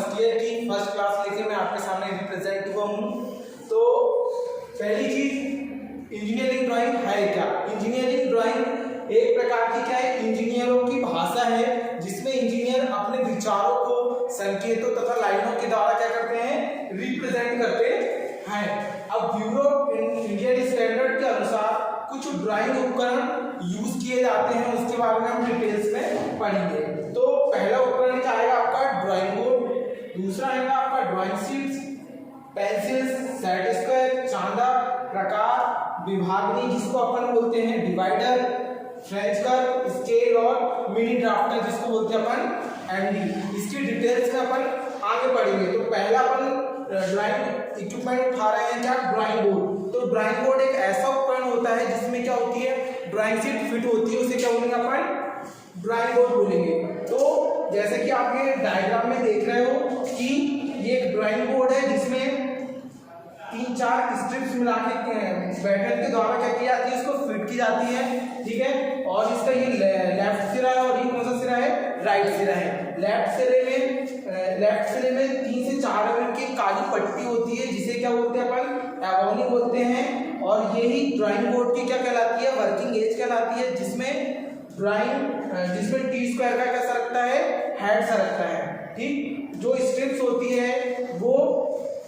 First year की first class लेके मैं आपके सामने रिप्रेजेंट हुआ हूँ। तो पहली चीज इंजीनियरिंग ड्राइंग है क्या। इंजीनियरिंग ड्राइंग एक प्रकार की क्या है, इंजीनियरों की भाषा है जिसमें इंजीनियर अपने विचारों को संकेतों तथा लाइनों के द्वारा क्या करते हैं, रिप्रेजेंट करते हैं। अब ब्यूरो इंडियन स्टैंडर्ड के अनुसार कुछ ड्राइंग उपकरण यूज किए जाते हैं, उसके बारे में हम डिटेल्स में पढ़ेंगे। तो पहला उपकरण क्या आएगा आपका ड्राइंग बोर्ड, दूसरा आएगा आपका drawing sheets, pencil, set square, चांदा, प्रकार, विभागनी जिसको अपन बोलते हैं डिवाइडर, फ्रेंच कर्व, स्केल और मिनी ड्राफ्टर जिसको बोलते हैं अपन एमडी। इसकी डिटेल्स में अपन आगे पढ़ेंगे। तो पहला अपन ड्राइंग इक्विपमेंट उठा रहे हैं क्या, ड्राइंग बोर्ड। तो ड्राइंग बोर्ड एक ऐसा उपकरण होता है जिसमें क्या होती है, ड्राइंग शीट फिट होती है, उसे क्या बोलेंगे अपन, ड्राइंग बोर्ड बोलेंगे। तो जैसे कि आप ये डायग्राम में देख रहे हो कि ये एक ड्राइंग बोर्ड है जिसमें 3-4 स्ट्रिप्स मिला के बैटन के द्वारा क्या की जाती है, इसको फिट की जाती है, ठीक है। और इसका ये लेफ्ट सिरा है और ये कौन सा सिरा है, राइट सिरा है। लेफ्ट सिरे में 3 से 4 mm की काली पट्टी होती है जिसे क्या बोलते हैं अपन, एवोनी बोलते हैं। और यही ड्राइंग बोर्ड की क्या कहलाती है, वर्किंग एज कहलाती है, जिसमें टी स्क्वायर का क्या सरकता है, हेड सरकता है, ठीक। जो स्ट्रिप्स होती है वो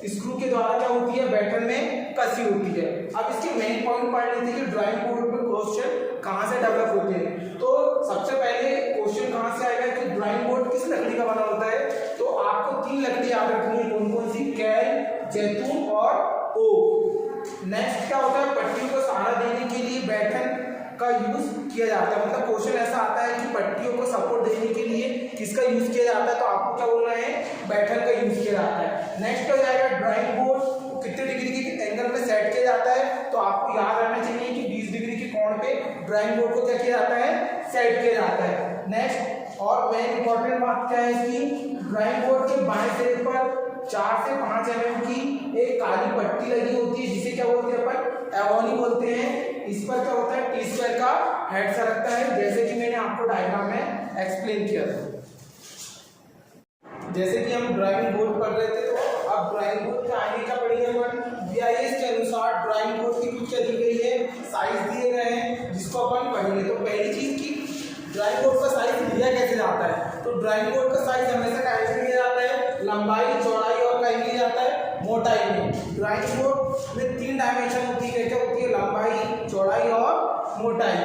स्क्रू के द्वारा क्या होती है, बैटन में कसी होती है। अब इसके मेन पॉइंट पढ़ लेते हैं कि ड्राइंग बोर्ड में क्वेश्चन कहाँ से डेवलप होते हैं। तो सबसे पहले क्वेश्चन कहाँ से आएगा कि ड्राइंग बोर्ड किस लकड़ी का बना होता है। तो आपको 3 लकड़ी याद रखनी है, कौन कौन सी, कैल, जैतून और ओक। नेक्स्ट क्या होता है, पट्टियों को सहारा देने के लिए बैटन का यूज किया जाता है। मतलब क्वेश्चन ऐसा आता है कि पट्टियों को सपोर्ट देने के लिए किसका यूज किया जाता है, तो आपको क्या बोलना है, बैटन का यूज किया जाता है। नेक्स्ट हो जाएगा ड्राइंग बोर्ड कितने डिग्री के एंगल पे सेट किया जाता है। तो आपको याद रहना चाहिए कि 20 डिग्री के कोण पे ड्राइंग बोर्ड को क्या किया जाता है, सेट किया जाता है। नेक्स्ट और मेन इंपॉर्टेंट बात क्या है इसकी, ड्राइंग बोर्ड के बाएं सिरे पर 4 से 5 mm की एक काली पट्टी लगी होती है जिसे क्या बोलते हैं अपन, एवोनी बोलते हैं। इस पर क्या होता है, टी स्क्वायर का हेड सरकता है, जैसे कि मैंने आपको डायग्राम में एक्सप्लेन किया था। जैसे कि हम ड्राइंग बोर्ड पढ़ रहे थे, तो अब ड्राइंग बोर्ड के आगे क्या पढ़ेंगे अपन, BIS के अनुसार ड्राइंग बोर्ड की कुछ क्या दी गई है, साइज दिए गए हैं जिसको अपन पढ़ेंगे। तो पहली चीज की ड्राइंग बोर्ड का साइज लिया कैसे जाता है। तो ड्राइंग बोर्ड का साइज हमेशा कैसे लिया जाता है, लंबाई, चौड़ाई और कहीं लिया जाता है, मोटाई में। ड्राइंग बोर्ड में 3 डायमेंशन होती है, क्या होती है, लंबाई, चौड़ाई और मोटाई।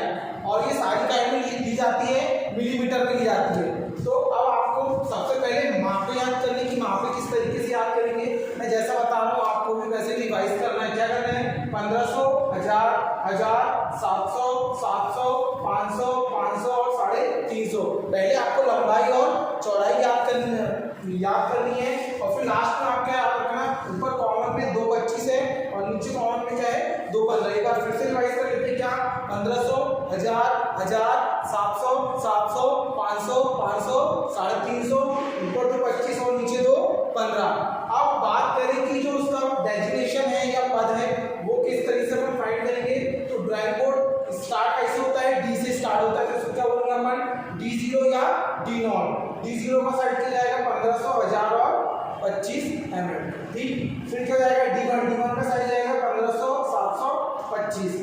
और ये सारी काइमें ली जाती है, मिलीमीटर में ली जाती है। तो अब आपको सबसे पहले मापे याद करने की, मापे किस तरीके से याद करेंगे, मैं जैसा बता रहा हूँ आपको भी वैसे रिवाइज करना है। क्या करना है, 1500, 1000, 1000, 700, 700, 500, 500 और 350। पहले आपको लंबाई और चौड़ाई याद करनी है और फिर लास्ट में आप क्या याद रखना, ऊपर कॉमन में 225 है और नीचे कॉमन में क्या है, 215। एक बार फिर से रिवाइज कर लेते हैं, क्या 1500, 1000, 1000, 700, 700, 500, 500, 350, ऊपर 225 और नीचे 215। अब बात करें कि जो उसका डेजिग्नेशन है या पद है वो किस तरीके से हम फाइंड करेंगे। तो ड्राइंग बोर्ड स्टार्ट कैसे होता है, डी से स्टार्ट होता है, तो इसको क्या बोलेंगे अपन, D0 या D0। D0 का साइड किया जाएगा 1500, 1000 और 25 mm, ठीक। फिर क्या जाएगा D1 का साइड जाएगा 1500, 700, 25।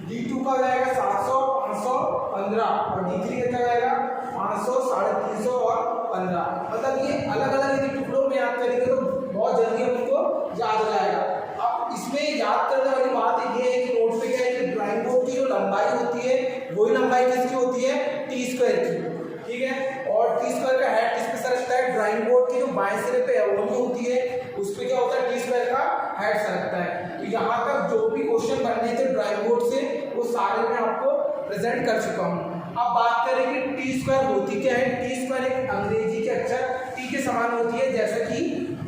D2 का जाएगा 700, 500, 15 और D3 का जाएगा 500, 350 और 15। मतलब ये अलग अलग टुकड़ों में याद करेंगे तो बहुत जल्दी हमको याद हो जाएगा। अब इसमें याद करने वाली बात ये है कि नोट पे क्या है कि ड्राइंग बोर्ड की जो लंबाई होती है वही लंबाई किसकी होती है, टी स्क्वायर की, ठीक है। और टी स्क्वायर का हेड किस पे सरकता है, ड्राइंग बोर्ड के जो बाएं सिरे पे एवोनी होती है उस पे क्या होता है, टी स्क्वायर का हेड सरकता है। तो यहाँ तक जो भी क्वेश्चन बनने थे ड्राइंग बोर्ड से वो सारे मैं आपको प्रेजेंट कर चुका हूँ। अब बात करें कि टी स्क्वायर होती क्या है। टी स्क्वायर एक अंग्रेजी के अक्षर टी के समान होती है, जैसा कि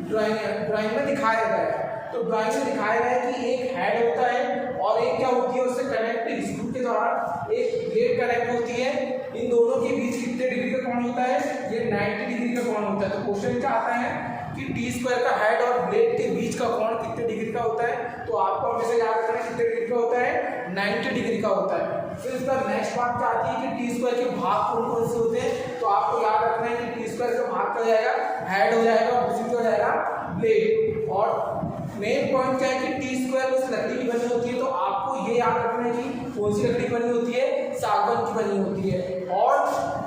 ड्राइंग में दिखाया गया है। तो ड्राइंग में दिखाया गया है कि एक हेड होता है और एक क्या होती है, उससे कनेक्ट स्क्रू के द्वारा एक प्लेट कनेक्ट होती है। इन दोनों के बीच कितने डिग्री का कोण होता है, ये 90 डिग्री का कोण होता है। तो क्वेश्चन क्या आता है कि टी स्क्वायर का हेड और ब्लेड के बीच का कोण कितने डिग्री डिग्री का होता है, तो आपको हमेशा याद रखना है कितने डिग्री का होता है, 90 डिग्री का होता है। फिर इसका नेक्स्ट बात क्या आती है कि टी स्क्वायर के भाग कौन कौन से होते हैं, तो आपको याद रखना है कि टी स्क्वायर का भाग क्या हो जाएगा, हेड हो जाएगा, और दूसरी हो जाएगा ब्लेड। और मेन पॉइंट क्या है कि टी स्क्वायर उस लकड़ी की बनी होती है, तो आपको ये याद रखना है कि कौन सी लकड़ी बनी होती है, सागवान की बनी होती है। और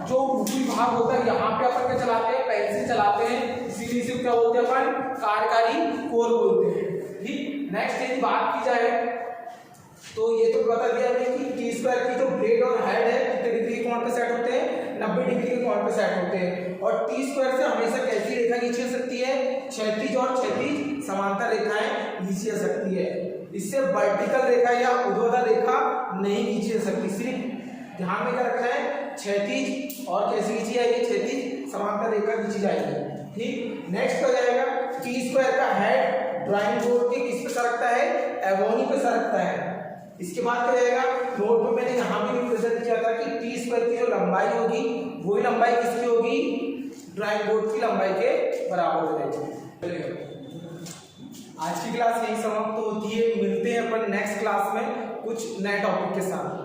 जो ऊपरी भाग होता है यहाँ पे अपन क्या चलाते हैं, पेंसिल चलाते हैं, इसीलिए इसे क्या बोलते हैं अपन, कार्यकारी कोर बोलते हैं। ठीक, नेक्स्ट यदि बात की जाए तो ये तो बता दिया हमने कि टी स्क्वायर की जो ब्लेड और हेड है कितने डिग्री के कोण पे सेट होते हैं, 90 डिग्री के कोण पे सेट होते हैं। और टी स्क्वायर से हमेशा कैसी रेखा खींची जा सकती है, क्षैतिज और क्षैतिज समांतर रेखाएं खींची जा सकती है। इससे वर्टिकल रेखा या ऊर्ध्वाधर रेखा नहीं खींची जा सकती। सिर्फ ध्यान में क्या रखना है, क्षैतिज और कैसी खींची जाएगी, क्षैतिज समांतर रेखा खींची जाएगी। ठीक, नेक्स्ट हो जाएगा टी स्क्वायर का हेड ड्राइंग बोर्ड के किस पे सरकता है, एबोनी पे सरकता है। इसके बाद क्या जाएगा, नोट में मैंने यहाँ भी रिप्रेजेंट किया था कि टी स्क्वायर की जो लंबाई होगी वही लंबाई किसकी होगी, ड्राइंग बोर्ड की लंबाई के बराबर हो जाएगी। आज की क्लास यही समाप्त होती है, मिलते हैं अपन नेक्स्ट क्लास में कुछ नए टॉपिक के साथ।